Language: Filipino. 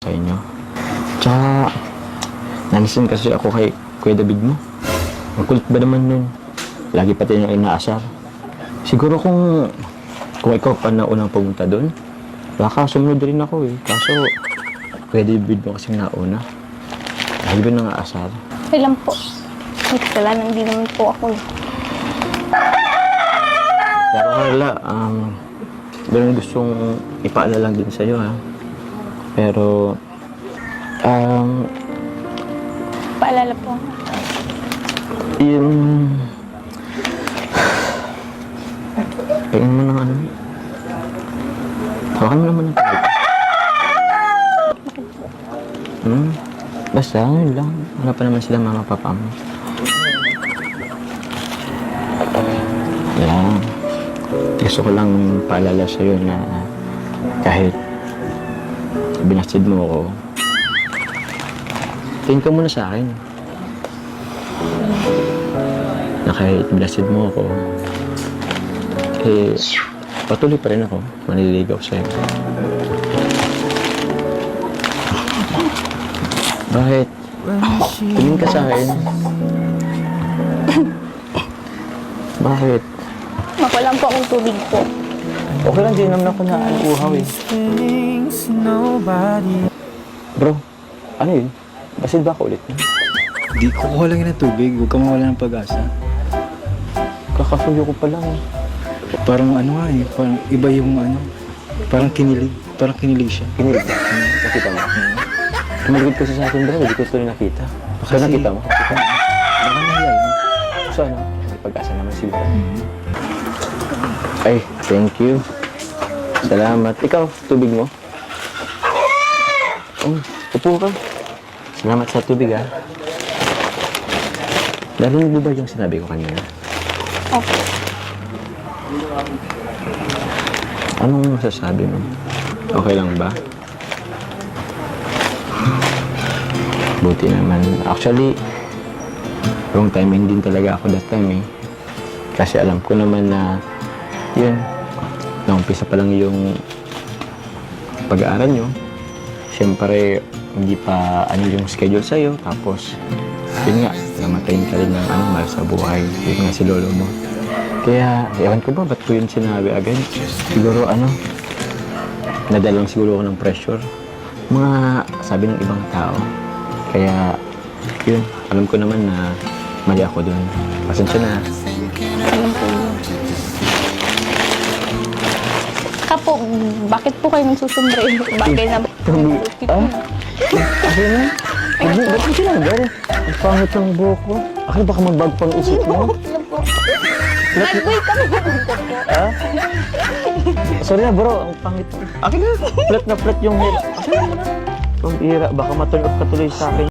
sa inyo. Tsaka, nanisin kasi ako kay Kuya David mo. Ang kulit ba naman nun? Lagi pati niya inaasar. Siguro kung ikaw pa na unang pumunta doon, baka sumunod rin ako eh. Kaso, Kuya David mo kasing nauna. Lagi ba nang aasar? Okay lang po. May kasalanan din naman po ako. Pero Carla, meron gustong ipaalala lang din sa'yo ha. Pero, Paalala po. yung... Tingnan mo ng ano. Hawakan mo naman ng pagod. Basta, yun lang. Wala pa naman sila mama papa mo. Yan. Gusto ko lang paalala sa'yo na kahit binastid mo ako, tingin ka muna sa akin. Na kahit binastid mo ako, patuloy pa rin ako manliligaw sa'yo. Bakit? Tingin ka sa akin. Bakit? Makulang po akong tubig po. Okay lang, di naman ako naaluhaw eh. Bro, ano yun? Basid ba ako ulit? Di, kukuha lang yun ng tubig. Huwag kang mawala ng pag-asa. Kakasuyo ko pa lang eh. Parang ano nga eh. Parang iba yung ano. Parang kinilig. Parang kinilig siya. Kinilig ba? Nakita mo? Tumaligod kasi sa akin bro, hindi ko ito rin nakita. Saan nakita mo? Baka nahiya yun. So ano? May pag-asa naman siguro. Ay, thank you. Salamat. Ikaw, tubig mo? Upo ka. Salamat sa tubig ha. Narinig mo ba yung sinabi ko kanina? Okay. Anong masasabi mo? Okay lang ba? Buti naman. Actually, wrong timing din talaga ako that time eh. Kasi alam ko naman na yun, naumpisa pa lang yung pag-aaral nyo. Siyempre, hindi pa ano yung schedule sa'yo. Tapos, yun nga, namatayin ka rin ng mahal sa buhay. Yun nga si lolo mo. Kaya, ewan ko ba, ba't ko yun sinabi agad? Siguro nadala lang siguro ako ng pressure. Mga sabi ng ibang tao. Kaya, yun, alam ko naman na mali ako dun. Pasensya na. Alam po yun. Kapo, bakit po kayo nagsusumbre? Bagay na Akin na? Ba't mo sinabi? Ang pangit ng buhok ko. Akin baka magbag pang isip mo. Nag-wait kami po. Ah? Sorry na bro, ang pangit. Akin na. Flat na flat yung hair. Akin na muna. Ang ira, baka matulog ka tuloy sa akin.